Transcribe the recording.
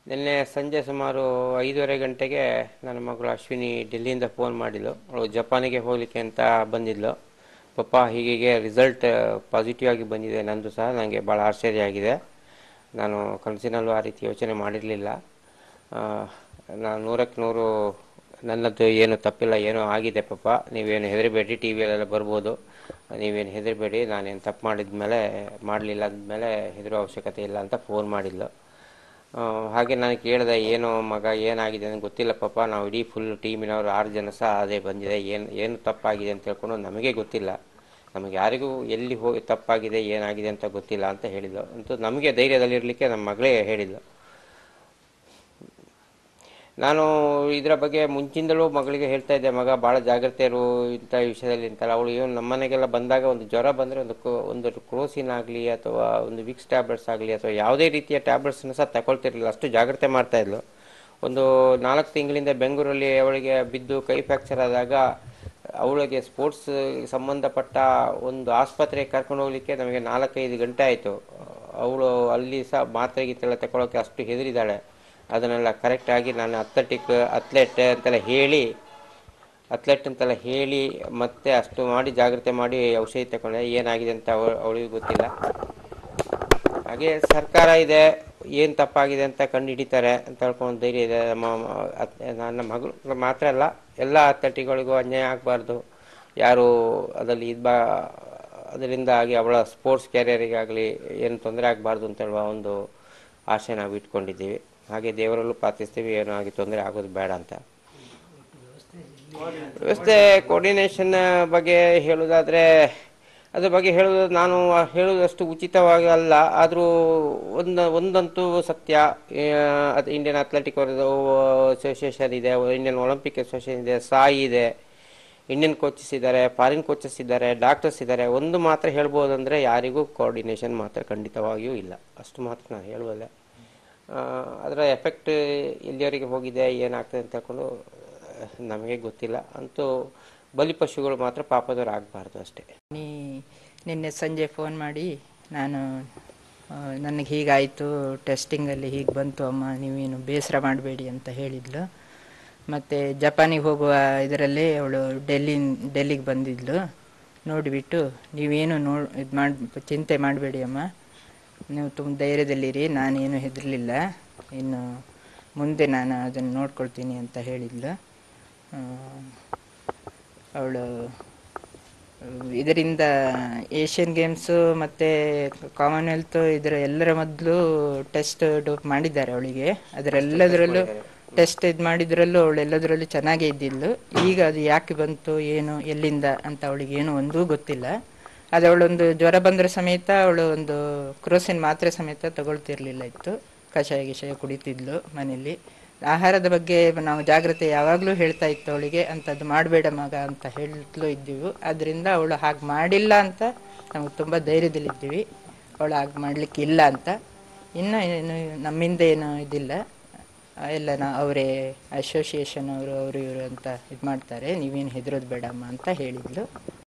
ನಿನ್ನೆ ಸಂಜೆ ಸುಮಾರು 5:30 ಗಂಟೆಗೆ ನನ್ನ ಮಗಳು ಅಶ್ವಿನಿ ಡೆಲ್ಲಿಯಿಂದ ಫೋನ್ ಮಾಡಿದ್ಲು. ಅವಳು ಜಪಾನಿಗೆ ಹೋಗಲಿಕ್ಕೆ ಅಂತ ಬಂದಿದ್ಲು. ಪಪ್ಪ ಹೀಗೆ ರಿಸಲ್ಟ್ ಪಾಸಿಟಿವ್ ಆಗಿ ಬಂದಿದೆ, ನಂದು ಸಹ ನನಗೆ ಭಾಳ ಆಶ್ಚರ್ಯ ಆಗಿದೆ. ನಾನು ಕನಸಿನಲ್ಲೂ ಆ ರೀತಿ ಯೋಚನೆ ಮಾಡಿರಲಿಲ್ಲ. ನಾನು 100ಕ್ಕೆ 100 ನನ್ನದು ಏನು ತಪ್ಪಿಲ್ಲ, ಏನೋ ಆಗಿದೆ ಪಪ್ಪ, ನೀವೇನು ಹೆದರಬೇಡಿ, ಟಿ ವಿಯಲ್ಲೆಲ್ಲ ಬರ್ಬೋದು, ನೀವೇನು ಹೆದರಬೇಡಿ, ನಾನೇನು ತಪ್ಪು ಮಾಡಲಿಲ್ಲ ಅಂದಮೇಲೆ ಹೆದರೋ ಅವಶ್ಯಕತೆ ಇಲ್ಲ ಅಂತ ಫೋನ್ ಮಾಡಿದ್ಲು. ಹಾಗೆ ನಾನು ಕೇಳಿದೆ, ಏನು ಮಗ ಏನಾಗಿದೆ ಅಂತ. ಗೊತ್ತಿಲ್ಲ ಪಪ್ಪ, ನಾವು ಇಡೀ ಫುಲ್ ಟೀಮಿನವರು 6 ಜನ ಸಹ ಅದೇ ಬಂದಿದೆ, ಏನು ತಪ್ಪಾಗಿದೆ ಅಂತ ಹೇಳ್ಕೊಂಡು ನಮಗೆ ಗೊತ್ತಿಲ್ಲ, ನಮಗೆ ಯಾರಿಗೂ ಎಲ್ಲಿ ಹೋಗಿ ತಪ್ಪಾಗಿದೆ ಏನಾಗಿದೆ ಅಂತ ಗೊತ್ತಿಲ್ಲ ಅಂತ ಹೇಳಿದ್ಲು. ಅಂತೂ ನಮಗೆ ಧೈರ್ಯದಲ್ಲಿರಲಿಕ್ಕೆ ನಮ್ಮ ಮಗಳೇ ಹೇಳಿದ್ಲು. ನಾನು ಇದರ ಬಗ್ಗೆ ಮುಂಚಿಂದಲೂ ಮಗಳಿಗೆ ಹೇಳ್ತಾ ಇದ್ದೆ, ಮಗ ಭಾಳ ಜಾಗ್ರತೆ ಇರು ಇಂಥ ವಿಷಯದಲ್ಲಿ ಅಂತಲ್ಲ. ಅವಳು ಏನು ನಮ್ಮ ಮನೆಗೆಲ್ಲ ಬಂದಾಗ ಒಂದು ಜ್ವರ ಬಂದರೆ ಒಂದು ಕ್ರೋಸಿನ್ ಆಗಲಿ ಅಥವಾ ಒಂದು ವಿಕ್ಸ್ ಟ್ಯಾಬ್ಲೆಟ್ಸ್ ಆಗಲಿ ಅಥವಾ ಯಾವುದೇ ರೀತಿಯ ಟ್ಯಾಬ್ಲೆಟ್ಸನ್ನು ಸಹ ತಗೊಳ್ತಿರಲಿಲ್ಲ, ಅಷ್ಟು ಜಾಗ್ರತೆ ಮಾಡ್ತಾಯಿದ್ಲು. ಒಂದು 4 ತಿಂಗಳಿಂದ ಬೆಂಗಳೂರಲ್ಲಿ ಅವಳಿಗೆ ಬಿದ್ದು ಕೈ ಫ್ರ್ಯಾಕ್ಚರ್ ಆದಾಗ ಅವಳಿಗೆ ಸ್ಪೋರ್ಟ್ಸ್ ಸಂಬಂಧಪಟ್ಟ ಒಂದು ಆಸ್ಪತ್ರೆಗೆ ಕರ್ಕೊಂಡು ಹೋಗಲಿಕ್ಕೆ ನಮಗೆ 4-5 ಗಂಟೆ ಆಯಿತು. ಅವಳು ಅಲ್ಲಿ ಸಹ ಮಾತ್ರೆ ಗೀತೆಲ್ಲ ತಗೊಳ್ಳೋಕ್ಕೆ ಅಷ್ಟು ಹೆದರಿದ್ದಾಳೆ. ಅದನ್ನೆಲ್ಲ ಕರೆಕ್ಟಾಗಿ ನಾನು ಅತ್ಲೆಟ್ ಅಂತೆಲ್ಲ ಹೇಳಿ ಮತ್ತೆ ಅಷ್ಟು ಮಾಡಿ ಜಾಗ್ರತೆ ಮಾಡಿ ಔಷಧಿ ತಗೊಂಡೆ. ಏನಾಗಿದೆ ಅಂತ ಅವಳಿಗೂ ಗೊತ್ತಿಲ್ಲ. ಹಾಗೆ ಸರ್ಕಾರ ಇದೆ, ಏನು ತಪ್ಪಾಗಿದೆ ಅಂತ ಕಂಡು ಹಿಡಿತಾರೆ ಅಂತ ಹೇಳ್ಕೊಂಡು ಧೈರ್ಯ ಇದೆ. ನನ್ನ ಮಗಳು ಮಾತ್ರ ಅಲ್ಲ, ಎಲ್ಲ ಅಥ್ಲೆಟ್ಗಳಿಗೂ ಅನ್ಯಾಯ ಆಗಬಾರ್ದು, ಯಾರು ಅದರಲ್ಲಿ ಅದರಿಂದ ಆಗಿ ಅವಳ ಸ್ಪೋರ್ಟ್ಸ್ ಕ್ಯಾರಿಯರಿಗಾಗಲಿ ಏನು ತೊಂದರೆ ಆಗಬಾರ್ದು ಅಂತ ಹೇಳುವ ಒಂದು ಆಸೆ ನಾವು ಇಟ್ಕೊಂಡಿದ್ದೀವಿ. ಹಾಗೆ ದೇವರಲ್ಲೂ ಪ್ರಾರ್ಥಿಸ್ತೀವಿ, ಏನೋ ಆಗಿ ತೊಂದರೆ ಆಗೋದು ಬೇಡ ಅಂತ. ವ್ಯವಸ್ಥೆ ಕೋರ್ಡಿನೇಷನ್ ಬಗ್ಗೆ ಹೇಳೋದಾದರೆ, ಅದ್ರ ಬಗ್ಗೆ ನಾನು ಹೇಳೋದಷ್ಟು ಉಚಿತವಾಗಿ ಅಲ್ಲ. ಆದರೂ ಒಂದಂತೂ ಸತ್ಯ, ಅದು ಇಂಡಿಯನ್ ಅಥ್ಲೆಟಿಕ್ ಅಸೋಸಿಯೇಷನ್ ಇದೆ, ಇಂಡಿಯನ್ ಒಲಿಂಪಿಕ್ ಅಸೋಸಿಯೇಷನ್ ಇದೆ, ಸಾಯಿ ಇದೆ, ಇಂಡಿಯನ್ ಕೋಚಸ್ ಇದ್ದಾರೆ, ಫಾರಿನ್ ಕೋಚಸ್ ಇದ್ದಾರೆ, ಡಾಕ್ಟರ್ಸ್ ಇದ್ದಾರೆ. ಒಂದು ಮಾತ್ರ ಹೇಳ್ಬೋದಂದರೆ, ಯಾರಿಗೂ ಕೋಆರ್ಡಿನೇಷನ್ ಮಾತ್ರ ಖಂಡಿತವಾಗಿಯೂ ಇಲ್ಲ, ಅಷ್ಟು ಮಾತ್ರ ನಾನು ಹೇಳ್ಬೋದೆ. ಅದರ ಎಫೆಕ್ಟ್ ಎಲ್ಲಿಯವರೆಗೆ ಹೋಗಿದೆ, ಏನಾಗ್ತದೆ ಅಂತ ಹೇಳ್ಕೊಂಡು ನಮಗೆ ಗೊತ್ತಿಲ್ಲ. ಅಂತೂ ಬಲಿಪಶುಗಳು ಮಾತ್ರ ಪಾಪದವರು ಆಗಬಾರ್ದು ಅಷ್ಟೇ. ನಿನ್ನೆ ಸಂಜೆ ಫೋನ್ ಮಾಡಿ, ನನಗೆ ಹೀಗಾಯಿತು, ಟೆಸ್ಟಿಂಗಲ್ಲಿ ಹೀಗೆ ಬಂತು ಅಮ್ಮ, ನೀವೇನು ಬೇಸರ ಮಾಡಬೇಡಿ ಅಂತ ಹೇಳಿದ್ಲು. ಮತ್ತು ಜಪಾನಿಗೆ ಹೋಗುವ ಇದರಲ್ಲಿ ಅವಳು ಡೆಲ್ಲಿಗೆ ಬಂದಿದ್ಲು. ನೋಡಿಬಿಟ್ಟು, ನೀವೇನು ಚಿಂತೆ ಮಾಡಬೇಡಿ ಅಮ್ಮ, ನೀವು ತುಂಬ ಧೈರ್ಯದಲ್ಲಿರಿ, ನಾನೇನು ಹೆದರಲಿಲ್ಲ, ಇನ್ನು ಮುಂದೆ ನಾನು ಅದನ್ನು ನೋಡ್ಕೊಳ್ತೀನಿ ಅಂತ ಹೇಳಿದ್ಲು. ಅವಳು ಇದರಿಂದ ಏಷ್ಯನ್ ಗೇಮ್ಸು ಮತ್ತು ಕಾಮನ್ವೆಲ್ತ್ ಎಲ್ಲರ ಮೊದಲು ಟೆಸ್ಟ್ ಮಾಡಿದ್ದಾರೆ ಅವಳಿಗೆ. ಅದರೆಲ್ಲದರಲ್ಲೂ ಟೆಸ್ಟ್ ಮಾಡಿದ್ರಲ್ಲೂ ಅವಳು ಎಲ್ಲದರಲ್ಲೂ ಚೆನ್ನಾಗೇ ಇದ್ದಿದ್ಲು. ಈಗ ಅದು ಯಾಕೆ ಬಂತು, ಏನು, ಎಲ್ಲಿಂದ ಅಂತ ಅವಳಿಗೇನು ಒಂದೂ ಗೊತ್ತಿಲ್ಲ. ಅದು ಅವಳೊಂದು ಜ್ವರ ಬಂದರೆ ಸಮೇತ ಅವಳು ಒಂದು ಕ್ರೋಸಿನ್ ಮಾತ್ರೆ ಸಮೇತ ತಗೊಳ್ತಿರ್ಲಿಲ್ಲ ಇತ್ತು. ಕಷಾಯ ಕುಡಿತಿದ್ಲು ಮನೆಯಲ್ಲಿ. ಆಹಾರದ ಬಗ್ಗೆ ನಾವು ಜಾಗ್ರತೆ ಯಾವಾಗಲೂ ಹೇಳ್ತಾ ಇತ್ತು ಅವಳಿಗೆ, ಅಂಥದ್ದು ಮಾಡಬೇಡ ಮಗ ಅಂತ ಹೇಳ್ತಲೂ ಇದ್ದೀವಿ. ಆದ್ದರಿಂದ ಅವಳು ಹಾಗೆ ಮಾಡಿಲ್ಲ ಅಂತ ನಾವು ತುಂಬ ಧೈರ್ಯದಲ್ಲಿದ್ದೀವಿ, ಅವಳು ಹಾಗೆ ಮಾಡಲಿಕ್ಕಿಲ್ಲ ಅಂತ. ಇನ್ನು ನಮ್ಮಿಂದ ಏನು ಇದಿಲ್ಲ, ಎಲ್ಲ ಅವರೇ ಅಸೋಸಿಯೇಷನ್ ಅವರು ಇವರು ಅಂತ ಇದು ಮಾಡ್ತಾರೆ, ನೀವೇನು ಹೆದರೋದು ಬೇಡಮ್ಮ ಅಂತ ಹೇಳಿದ್ಲು.